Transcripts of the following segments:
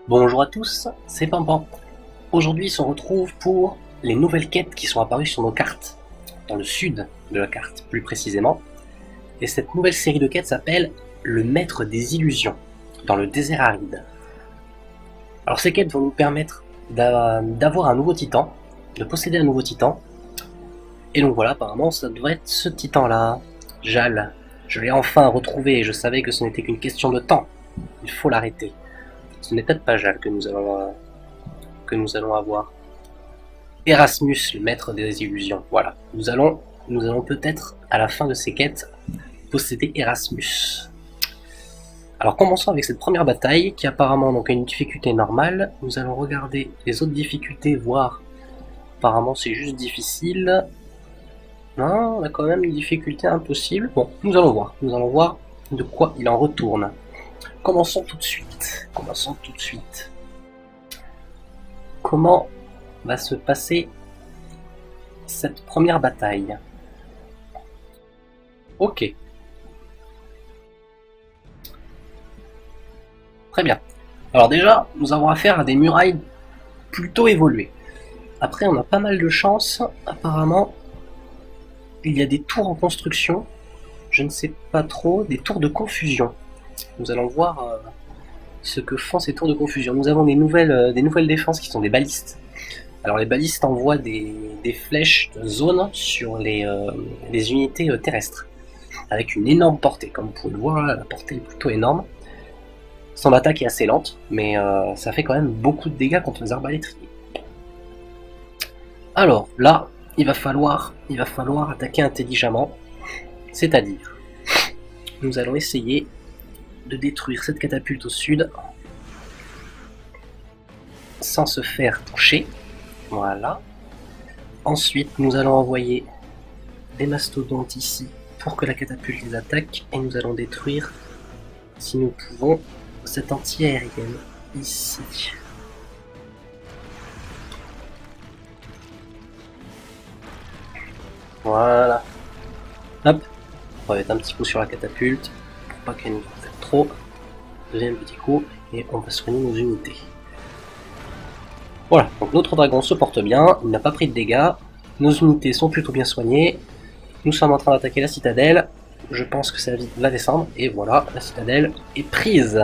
Bonjour à tous, c'est Pampan. Aujourd'hui, on se retrouve pour les nouvelles quêtes qui sont apparues sur nos cartes, dans le sud de la carte plus précisément. Et cette nouvelle série de quêtes s'appelle le Maître des Illusions, dans le désert aride. Alors ces quêtes vont nous permettre d'avoir un nouveau titan, de posséder un nouveau titan. Et donc voilà, apparemment ça devrait être ce titan-là, Jal. Je l'ai enfin retrouvé et je savais que ce n'était qu'une question de temps. Il faut l'arrêter. Ce n'est peut-être pas Jal que nous allons avoir. Erasmus, le maître des illusions. Voilà. Nous allons peut-être, à la fin de ces quêtes, posséder Erasmus. Alors commençons avec cette première bataille, qui apparemment donc a une difficulté normale. Nous allons regarder les autres difficultés, voir. Apparemment c'est juste difficile. Non, on a quand même une difficulté impossible. Bon, nous allons voir de quoi il en retourne. Commençons tout de suite. Comment va se passer cette première bataille? Ok. Très bien. Alors déjà, nous avons affaire à des murailles plutôt évoluées. Après, on a pas mal de chance. Apparemment, il y a des tours en construction. Je ne sais pas trop. Des tours de confusion. Nous allons voir ce que font ces tours de confusion. Nous avons des nouvelles défenses qui sont des balistes. Alors les balistes envoient des flèches de zone sur les unités terrestres, avec une énorme portée. Comme vous pouvez le voir, la portée est plutôt énorme. Son attaque est assez lente, mais ça fait quand même beaucoup de dégâts contre les arbalétriers. Alors là, il va falloir attaquer intelligemment, c'est-à-dire, nous allons essayer de détruire cette catapulte au sud sans se faire toucher. Voilà. Ensuite, nous allons envoyer des mastodontes ici pour que la catapulte les attaque et nous allons détruire, si nous pouvons, cette anti-aérienne ici. Voilà. Hop. On va mettre un petit coup sur la catapulte pour pas qu'elle nous attaque trop. Deuxième petit coup et on va soigner nos unités. Voilà, donc notre dragon se porte bien, il n'a pas pris de dégâts, nos unités sont plutôt bien soignées, nous sommes en train d'attaquer la citadelle, je pense que ça va descendre, et voilà, la citadelle est prise.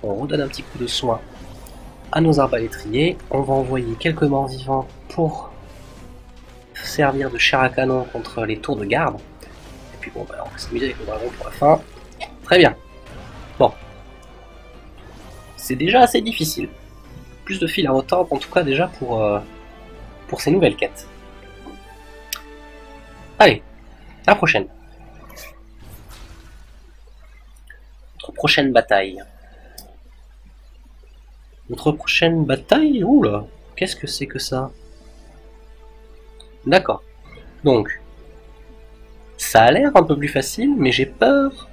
On redonne un petit coup de soin à nos arbalétriers, on va envoyer quelques morts vivants pour servir de chair à canon contre les tours de garde, et puis bon, bah, on va s'amuser avec le dragon pour la fin. Très bien. Bon. C'est déjà assez difficile. Plus de fil à retordre, en tout cas déjà pour ces nouvelles quêtes. Allez, à la prochaine. Notre prochaine bataille. Oula, qu'est-ce que c'est que ça? D'accord. Donc, ça a l'air un peu plus facile, mais j'ai peur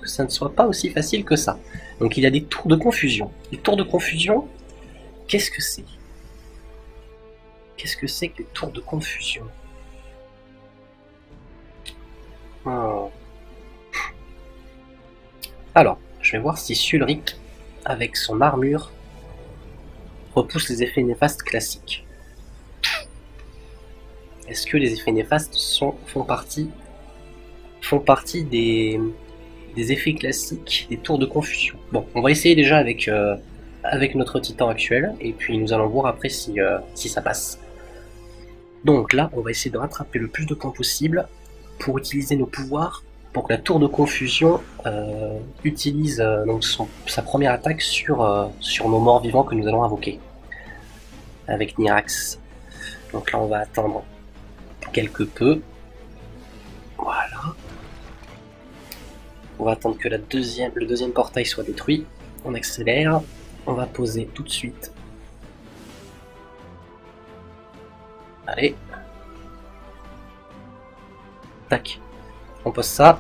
que ça ne soit pas aussi facile que ça. Donc il y a des tours de confusion. Les tours de confusion, qu'est-ce que c'est? Qu'est-ce que c'est que les tours de confusion? Alors, je vais voir si Sulric, avec son armure, repousse les effets néfastes classiques. Est-ce que les effets néfastes font partie des effets classiques des tours de confusion? Bon, on va essayer déjà avec notre titan actuel, et puis nous allons voir après si ça passe. Donc là, on va essayer de rattraper le plus de points possible pour utiliser nos pouvoirs, pour que la tour de confusion utilise donc sa première attaque sur nos morts vivants que nous allons invoquer avec Nyrax. Donc là, on va attendre quelque peu. Voilà. On va attendre que le deuxième portail soit détruit. On accélère. On va poser tout de suite. Allez. Tac. On pose ça.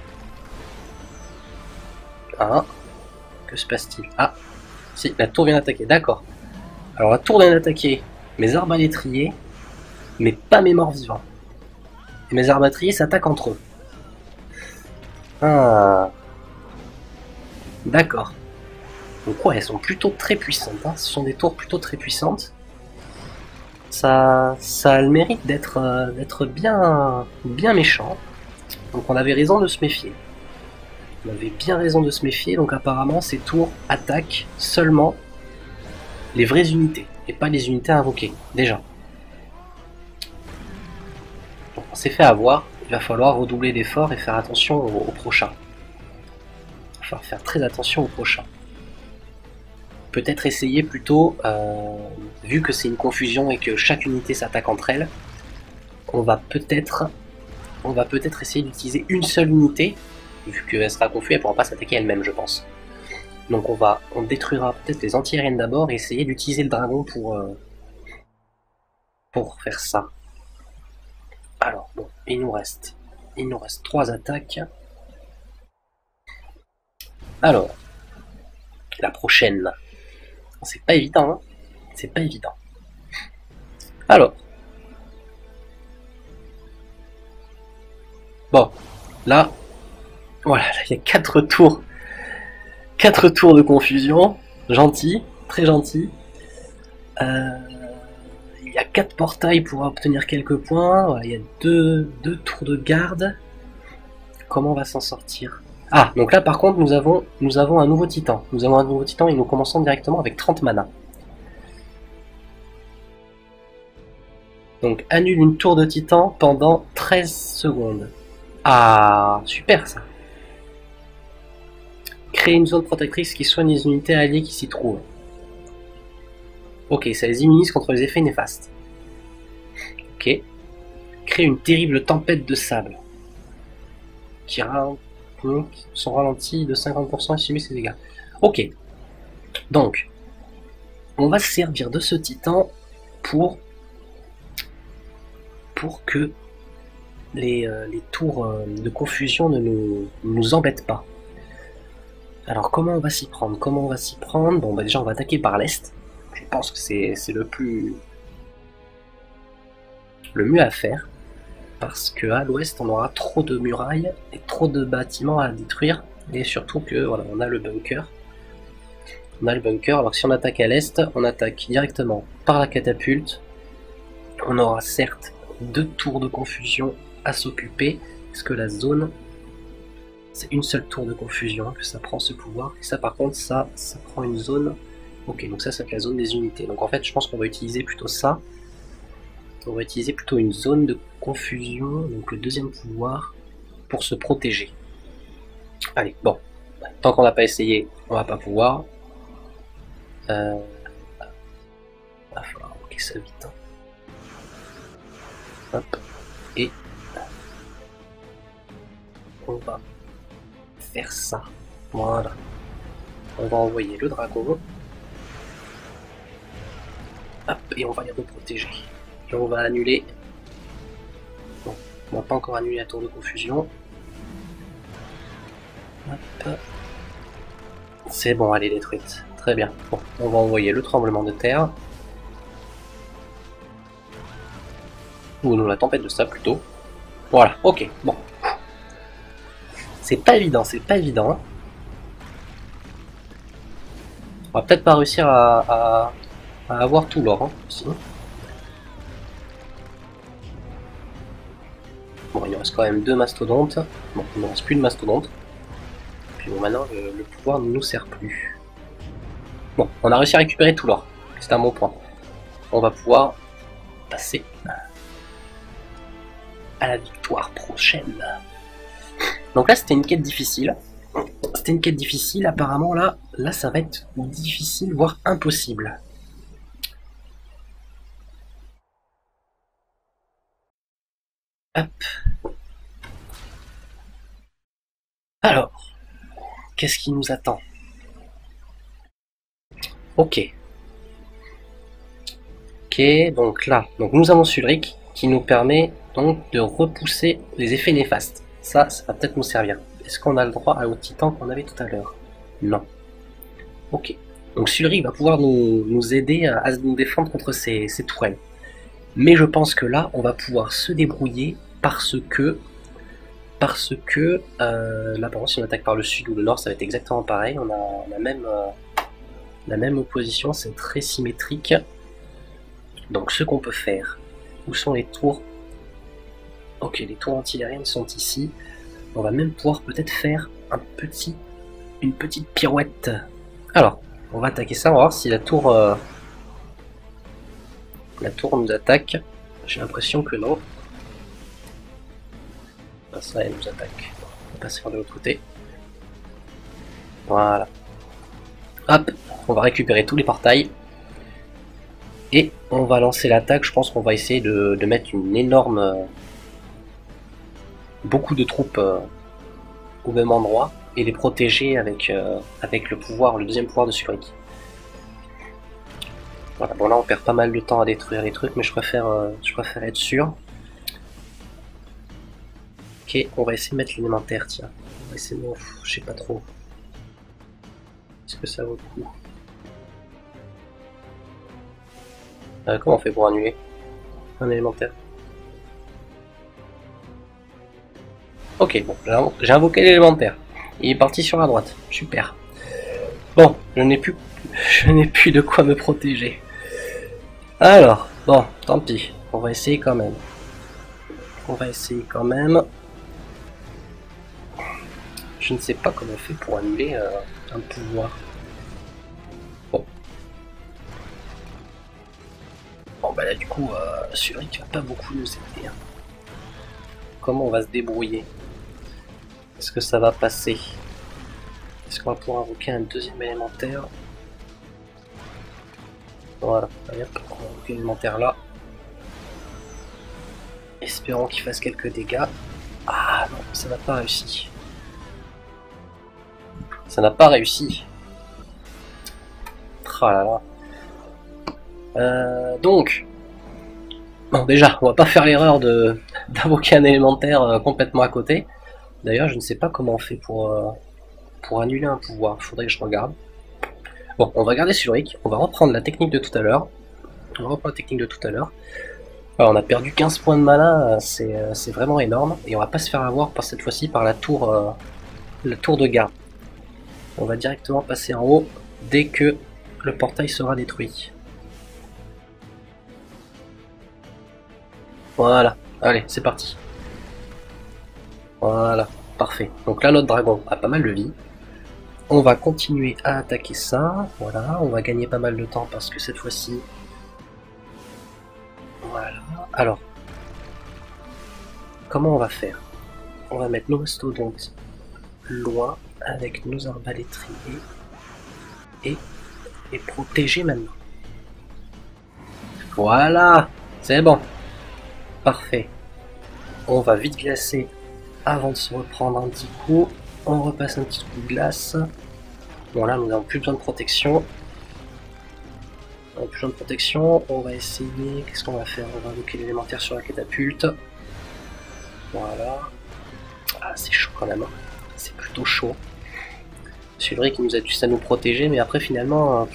Ah. Que se passe-t-il? Ah. Si, la tour vient d'attaquer. D'accord. Alors la tour vient d'attaquer mes arbalétriers, mais pas mes morts vivants. Et mes arbalétriers s'attaquent entre eux. Ah. D'accord. Donc ouais, elles sont plutôt très puissantes, hein. Ce sont des tours plutôt très puissantes. Ça a le mérite d'être bien méchant. Donc on avait raison de se méfier. On avait bien raison de se méfier, donc apparemment ces tours attaquent seulement les vraies unités, et pas les unités invoquées, déjà. Donc on s'est fait avoir, il va falloir redoubler d'efforts et faire attention au prochain. Il va falloir faire très attention au prochain. Peut-être essayer plutôt, vu que c'est une confusion et que chaque unité s'attaque entre elles, on va peut-être essayer d'utiliser une seule unité, vu qu'elle sera confuse, elle ne pourra pas s'attaquer elle-même, je pense. Donc on détruira peut-être les anti-aériennes d'abord et essayer d'utiliser le dragon pour faire ça. Alors bon, il nous reste 3 attaques. Alors, la prochaine. C'est pas évident, hein. C'est pas évident. Alors. Bon, là, voilà, il y a 4 tours. 4 tours de confusion. Gentil, très gentil. Il y a 4 portails pour obtenir quelques points. Voilà, il y a 2 tours de garde. Comment on va s'en sortir? Ah, donc là par contre nous avons un nouveau titan. Nous avons un nouveau titan et nous commençons directement avec 30 mana. Donc annule une tour de titan pendant 13 secondes. Ah, super ça. Créer une zone protectrice qui soigne les unités alliées qui s'y trouvent. Ok, ça les immunise contre les effets néfastes. Ok. Créer une terrible tempête de sable. Qui sont ralentis de 50% et subit ses dégâts. Ok. Donc, on va se servir de ce titan pour que les tours de confusion ne nous embêtent pas. Alors comment on va s'y prendre? Bon bah déjà on va attaquer par l'est. Je pense que c'est le mieux à faire. Parce qu'à l'ouest on aura trop de murailles et trop de bâtiments à détruire. Et surtout que voilà, on a le bunker. Alors si on attaque à l'est, on attaque directement par la catapulte. On aura certes 2 tours de confusion à s'occuper. Parce que la zone, c'est une seule tour de confusion que ça prend ce pouvoir. Et ça par contre, ça prend une zone. Ok, donc ça va être la zone des unités. Donc en fait je pense qu'on va utiliser plutôt ça. On va utiliser plutôt une zone de confusion, donc le deuxième pouvoir, pour se protéger. Allez, bon. Tant qu'on n'a pas essayé, on va pas pouvoir. Il va falloir bloquer ça vite. Hein. Hop. Et on va faire ça. Voilà. On va envoyer le dragon. Hop, et on va les reprotéger. Et on va annuler. Bon, on va pas encore annuler la tour de confusion. Hop. C'est bon, elle est détruite. Très bien. Bon, on va envoyer le tremblement de terre. Ou non, la tempête de sable plutôt. Voilà, ok, bon. C'est pas évident, On va peut-être pas réussir à avoir tout l'or, hein, aussi. Bon, il nous reste quand même 2 mastodontes. Bon, il ne reste plus de mastodontes. Puis bon, maintenant, le pouvoir ne nous sert plus. Bon, on a réussi à récupérer tout l'or. C'est un bon point. On va pouvoir passer à la victoire prochaine. Donc là, c'était une quête difficile. Apparemment, là, ça va être difficile, voire impossible. Hop. Alors, qu'est-ce qui nous attend? Ok. Ok, donc là, nous avons Sulric qui nous permet donc de repousser les effets néfastes. Ça va peut-être nous servir. Est-ce qu'on a le droit au titan qu'on avait tout à l'heure? Non. Ok. Donc Sulric va pouvoir nous aider à nous défendre contre ces tourelles. Mais je pense que là, on va pouvoir se débrouiller parce que là, par exemple, si on attaque par le sud ou le nord, ça va être exactement pareil. On a même la même opposition, c'est très symétrique. Donc ce qu'on peut faire, où sont les tours? Ok, les tours anti-aériennes sont ici. On va même pouvoir peut-être faire une petite pirouette. Alors, on va attaquer ça, on va voir si la tour nous attaque. J'ai l'impression que non. Ah, ça, elle nous attaque. On va passer de l'autre côté. Voilà. Hop, on va récupérer tous les portails. Et on va lancer l'attaque. Je pense qu'on va essayer de mettre une énorme... beaucoup de troupes au même endroit. Et les protéger avec le deuxième pouvoir de Sulric. Voilà, bon là on perd pas mal de temps à détruire les trucs, mais je préfère être sûr. Ok, on va essayer de mettre l'élémentaire, tiens. On va essayer de... je sais pas trop. Est-ce que ça vaut le coup? Comment on fait pour annuler un élémentaire? Ok, bon, j'ai invoqué l'élémentaire. Il est parti sur la droite, super. Bon, je n'ai plus de quoi me protéger. Alors, bon, tant pis, on va essayer quand même. Je ne sais pas comment on fait pour annuler un pouvoir. Bon. Bon bah là du coup, Sulric va pas beaucoup nous aider. Hein. Comment on va se débrouiller? Est-ce que ça va passer? Est-ce qu'on va pouvoir invoquer un deuxième élémentaire? Voilà, allez hop, on va invoquer l'élémentaire là. Espérons qu'il fasse quelques dégâts. Ah non, ça n'a pas réussi. Ça n'a pas réussi. Ah là là. Donc, bon déjà, on va pas faire l'erreur d'invoquer un élémentaire complètement à côté. D'ailleurs, je ne sais pas comment on fait pour annuler un pouvoir. Il faudrait que je regarde. Bon, on va garder Sulric. On va reprendre la technique de tout à l'heure. Alors, on a perdu 15 points de mana, c'est vraiment énorme. Et on va pas se faire avoir par cette fois-ci par la tour de garde. On va directement passer en haut dès que le portail sera détruit. Voilà, allez, c'est parti. Voilà, parfait. Donc là, notre dragon a pas mal de vie. On va continuer à attaquer ça. Voilà, on va gagner pas mal de temps parce que cette fois-ci... Voilà. Alors, comment on va faire? On va mettre nos mastodontes loin avec nos arbalétriers et les protéger maintenant. Voilà, c'est bon. Parfait. On va vite glacer avant de se reprendre un petit coup. On repasse un petit coup de glace. Bon là, nous n'avons plus besoin de protection. On va essayer... Qu'est-ce qu'on va faire? On va invoquer l'élémentaire sur la catapulte. Voilà. Ah, c'est chaud quand même. C'est plutôt chaud. Sulric qui nous a juste à nous protéger, mais après finalement...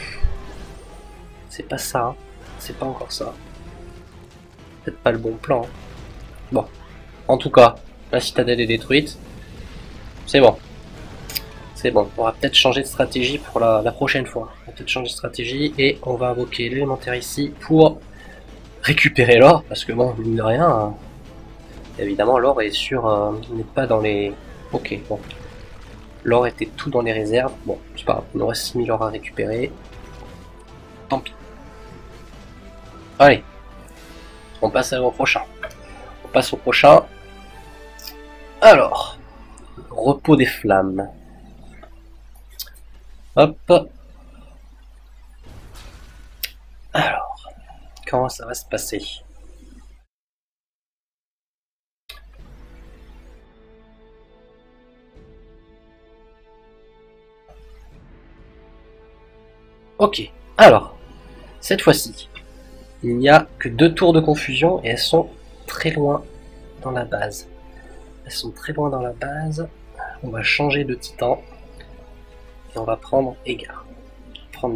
c'est pas ça. Hein. C'est pas encore ça. Peut-être pas le bon plan. Hein. Bon. En tout cas, la citadelle est détruite. C'est bon. C'est bon. On va peut-être changer de stratégie pour la prochaine fois. On va peut-être changer de stratégie et on va invoquer l'élémentaire ici pour récupérer l'or. Parce que bon, mine de rien, hein, évidemment l'or est sur... n'est pas dans les... Ok, bon. L'or était tout dans les réserves. Bon, c'est pas grave. Il nous reste 6000 or à récupérer. Tant pis. Allez. On passe au prochain. Alors. Repos des flammes. Hop. Alors. Comment ça va se passer? Ok. Alors. Cette fois-ci. Il n'y a que 2 tours de confusion et elles sont très loin dans la base. On va changer de titan. Et on va prendre égard. On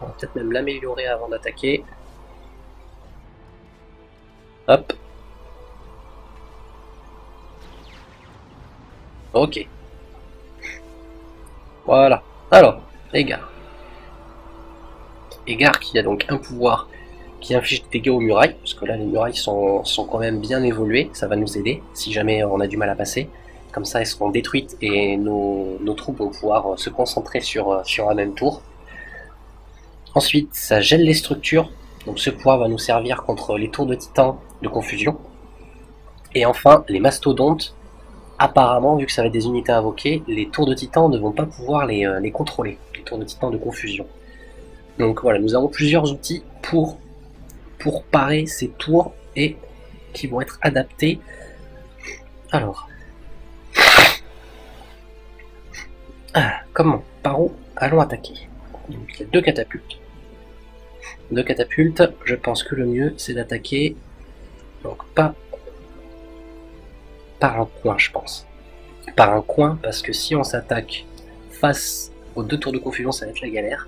va peut-être même l'améliorer avant d'attaquer. Hop. Ok. Voilà. Alors, Égard. Égard qui a donc un pouvoir qui inflige des dégâts aux murailles, parce que là les murailles sont quand même bien évoluées, ça va nous aider si jamais on a du mal à passer. Comme ça elles seront détruites et nos troupes vont pouvoir se concentrer sur un même tour. Ensuite ça gèle les structures, donc ce pouvoir va nous servir contre les tours de titans de confusion. Et enfin les mastodontes, apparemment vu que ça va être des unités invoquées, les tours de titans ne vont pas pouvoir les contrôler, les tours de titans de confusion. Donc voilà, nous avons plusieurs outils pour parer ces tours et qui vont être adaptés. Alors, comment? Par où allons attaquer? Donc, il y a deux catapultes. Deux catapultes, je pense que le mieux c'est d'attaquer, donc pas par un coin, je pense. Par un coin, parce que si on s'attaque face aux deux tours de confusion, ça va être la galère.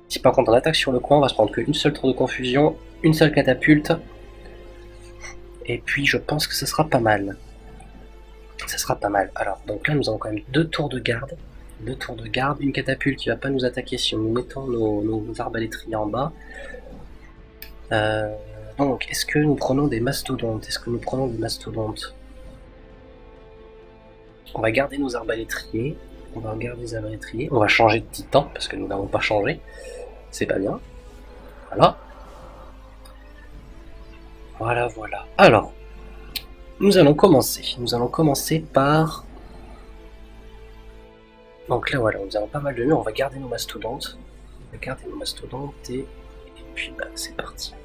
Si par contre on attaque sur le coin, on va se prendre qu'une seule tour de confusion, une seule catapulte, et puis je pense que ce sera pas mal. Ça sera pas mal. Alors, donc là nous avons quand même deux tours de garde. Deux tours de garde, une catapulte qui va pas nous attaquer si nous mettons nos arbalétriers en bas. Donc, est-ce que nous prenons des mastodontes? On va garder nos arbalétriers. On va changer de titan, parce que nous n'avons pas changé. C'est pas bien. Voilà. Voilà. Alors, nous allons commencer par... Donc là, voilà, nous avons pas mal de murs. On va garder nos mastodontes. Et puis, bah, c'est parti.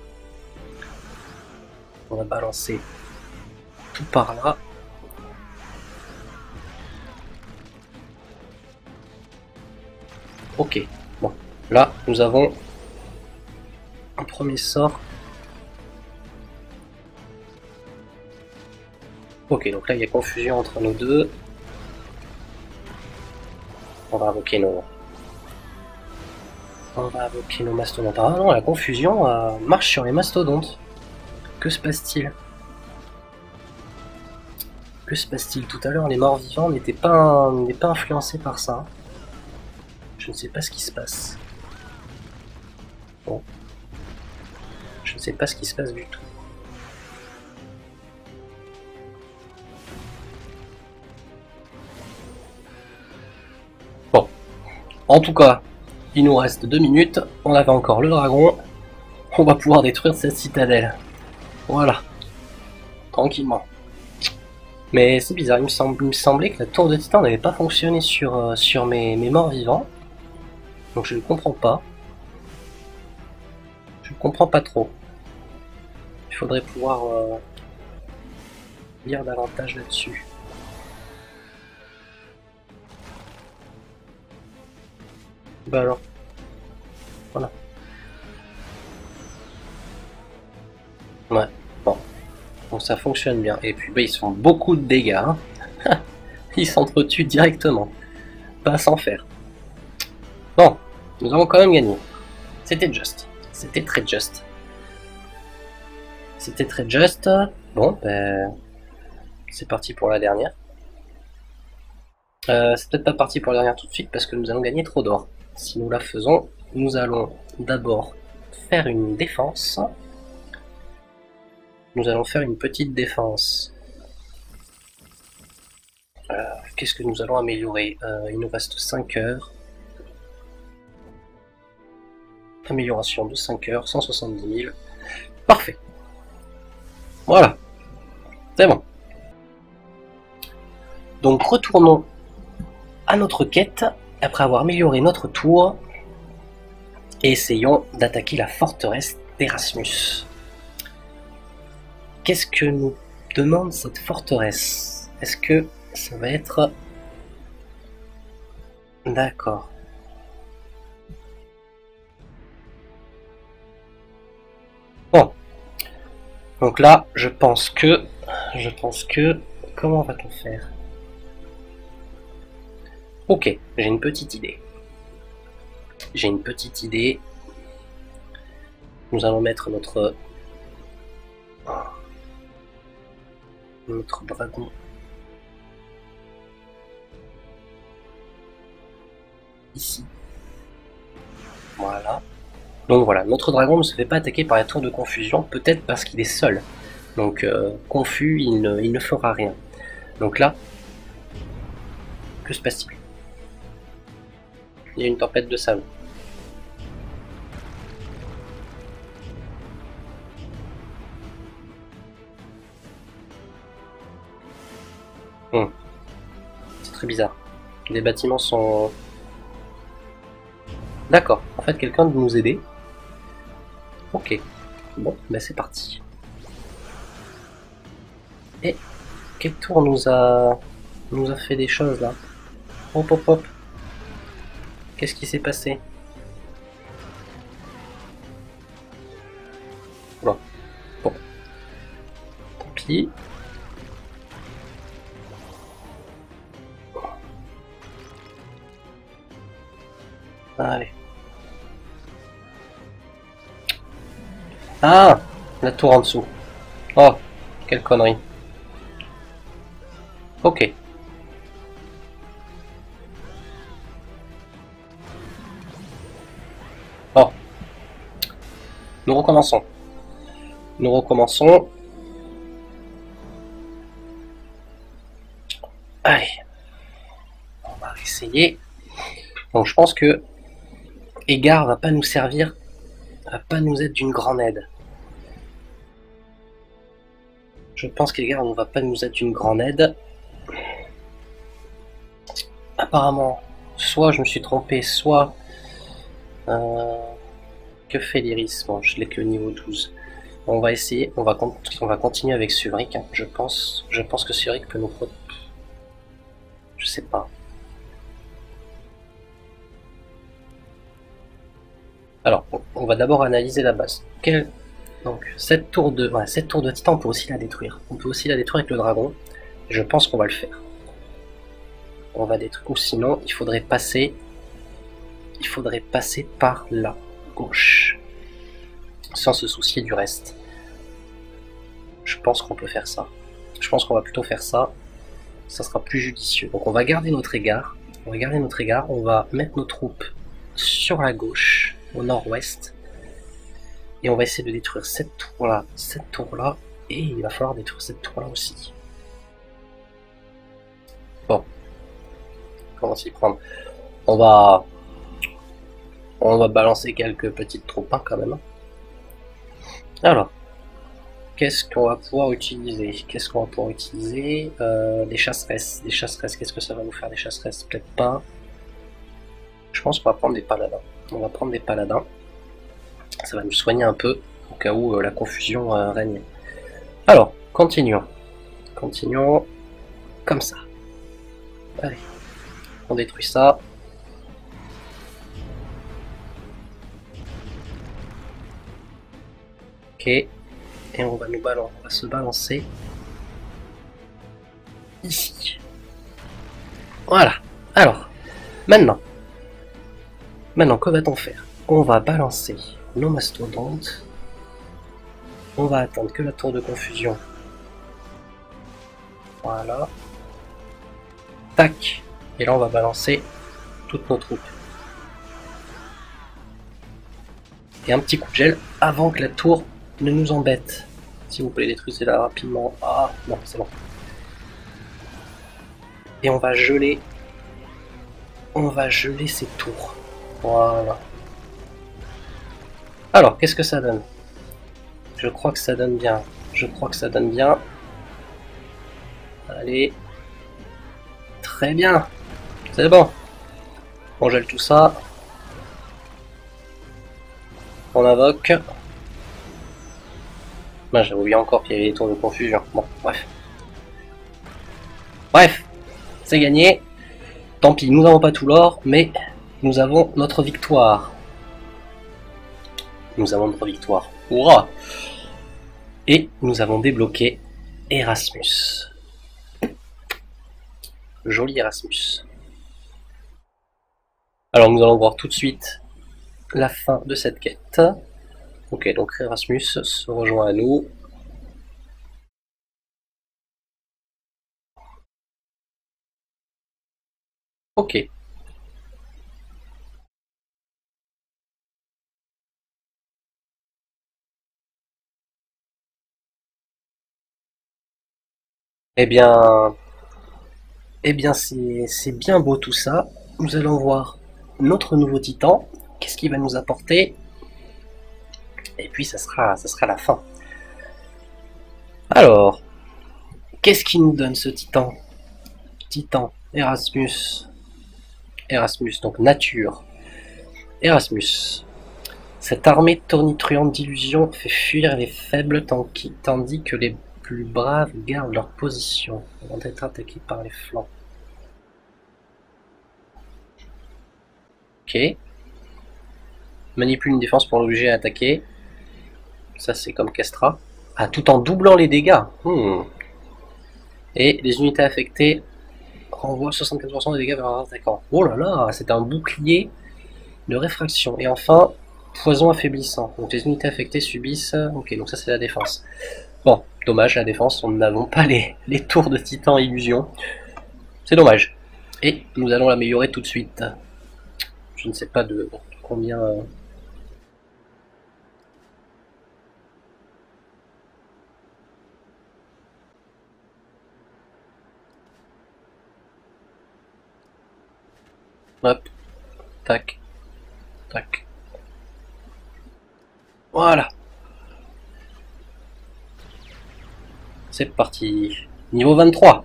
On va balancer tout par là. Ok, bon, là nous avons un premier sort. Ok, donc là il y a confusion entre nos deux. On va invoquer nos mastodontes. Ah non, la confusion marche sur les mastodontes. Que se passe-t-il? Tout à l'heure, les morts vivants n'étaient pas influencés par ça. Je ne sais pas ce qui se passe. Bon. Je ne sais pas ce qui se passe du tout. Bon. En tout cas, il nous reste 2 minutes. On avait encore le dragon. On va pouvoir détruire cette citadelle. Voilà. Tranquillement. Mais c'est bizarre, il me semblait que la tour de titan n'avait pas fonctionné sur mes morts vivants. Donc je ne comprends pas. Je ne comprends pas trop. Il faudrait pouvoir lire davantage là-dessus. Bah alors. Voilà. Ouais, bon. Donc ça fonctionne bien. Et puis bah, ils se font beaucoup de dégâts. Hein. Ils s'entretuent directement. Pas sans faire. Bon, nous avons quand même gagné. C'était juste. C'était très juste. Bon, ben... c'est parti pour la dernière. C'est peut-être pas parti pour la dernière tout de suite parce que nous allons gagner trop d'or. Si nous la faisons, nous allons d'abord faire une défense. Nous allons faire une petite défense. Qu'est-ce que nous allons améliorer? Il nous reste 5 heures. Amélioration de 5 heures, 170 000. Parfait. Voilà. C'est bon. Donc retournons à notre quête, après avoir amélioré notre tour, et essayons d'attaquer la forteresse d'Erasmus. Qu'est-ce que nous demande cette forteresse? Est-ce que ça va être... D'accord. Bon. Donc là, je pense que... Comment va-t-on faire? Ok, j'ai une petite idée. Nous allons mettre notre dragon ici. Voilà. Donc voilà, notre dragon ne se fait pas attaquer par la tour de confusion, peut-être parce qu'il est seul. Donc confus, il ne fera rien. Donc là, que se passe-t-il? Il y a une tempête de sable. C'est très bizarre. Les bâtiments sont... D'accord, en fait quelqu'un veut nous aider. Ok, bon, ben c'est parti. Et quel tour nous a fait des choses là? Hop hop hop. Qu'est-ce qui s'est passé? Bon, bon, tant pis. Allez. Ah, la tour en dessous. Oh, quelle connerie. Ok. Bon, nous recommençons. Nous recommençons. Allez, on va essayer. Donc je pense que Egar va pas nous servir, va pas nous être d'une grande aide. Je pense qu'Egar ne va pas nous être d'une grande aide. Apparemment, soit je me suis trompé, soit... que fait l'Iris? Bon, je l'ai que niveau 12. On va essayer, on va continuer avec Suvrik. Hein. Je pense que Suvrik peut nous protéger. Je sais pas. Alors, on va d'abord analyser la base. Donc, cette tour de titan, on peut aussi la détruire. On peut aussi la détruire avec le dragon. Je pense qu'on va le faire. On va détruire. Ou sinon, il faudrait passer par la gauche. Sans se soucier du reste. Je pense qu'on peut faire ça. Je pense qu'on va plutôt faire ça. Ça sera plus judicieux. Donc on va garder notre égard. On va mettre nos troupes sur la gauche, au nord-ouest. Et on va essayer de détruire cette tour-là, et il va falloir détruire cette tour-là aussi. Bon. Comment s'y prendre? On va balancer quelques petites troupes hein, quand même. Alors, qu'est-ce qu'on va pouvoir utiliser? Des chasseresses. Des chasseresses, qu'est-ce que ça va nous faire des chasseresses? Peut-être pas. Je pense qu'on va prendre des paladins. Ça va nous soigner un peu, au cas où la confusion règne. Alors, continuons. Continuons comme ça. Allez, on détruit ça. Ok, et on va se balancer ici. Voilà. Alors, maintenant, que va-t-on faire? On va balancer nos mastodontes. On va attendre que la tour de confusion. Voilà. Tac. Et là, on va balancer toutes nos troupes. Et un petit coup de gel avant que la tour ne nous embête. Si vous pouvez détruire là rapidement. Ah, non, c'est bon. Et on va geler. Ces tours. Voilà. Alors, qu'est-ce que ça donne? Je crois que ça donne bien. Allez. Très bien. C'est bon. On gèle tout ça. On invoque. Ben, j'avais oublié encore qu'il y avait des tours de confusion. Bon, bref. C'est gagné. Tant pis, nous n'avons pas tout l'or, mais nous avons notre victoire. Hurrah! Et nous avons débloqué Erasmus. Joli Erasmus. Alors nous allons voir tout de suite la fin de cette quête. Ok, donc Erasmus se rejoint à nous. Ok. Eh bien, c'est bien beau tout ça. Nous allons voir notre nouveau titan. Qu'est-ce qu'il va nous apporter? Et puis ça sera la fin. Alors, qu'est-ce qu'il nous donne ce titan? Titan, Erasmus. Erasmus, donc nature. Erasmus. Cette armée tonitruante d'illusions fait fuir les faibles tandis que les plus braves gardent leur position avant d'être attaqués par les flancs. Ok. Manipule une défense pour l'obliger à attaquer. Ça c'est comme Kestra. Ah, tout en doublant les dégâts. Et les unités affectées renvoient 75% des dégâts vers un attaquant. Oh là là, c'est un bouclier de réfraction. Et enfin, poison affaiblissant. Donc les unités affectées subissent... Ok, donc ça c'est la défense. Bon, dommage, la défense, nous n'avons pas les tours de titan illusion. C'est dommage. Et nous allons l'améliorer tout de suite. Je ne sais pas de combien... Hop, tac, tac. Voilà. C'est parti. Niveau 23.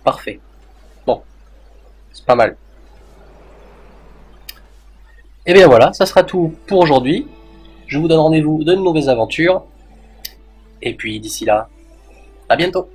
Parfait. Bon, c'est pas mal. Et bien voilà, ça sera tout pour aujourd'hui. Je vous donne rendez-vous de nouvelles aventures. Et puis d'ici là, à bientôt.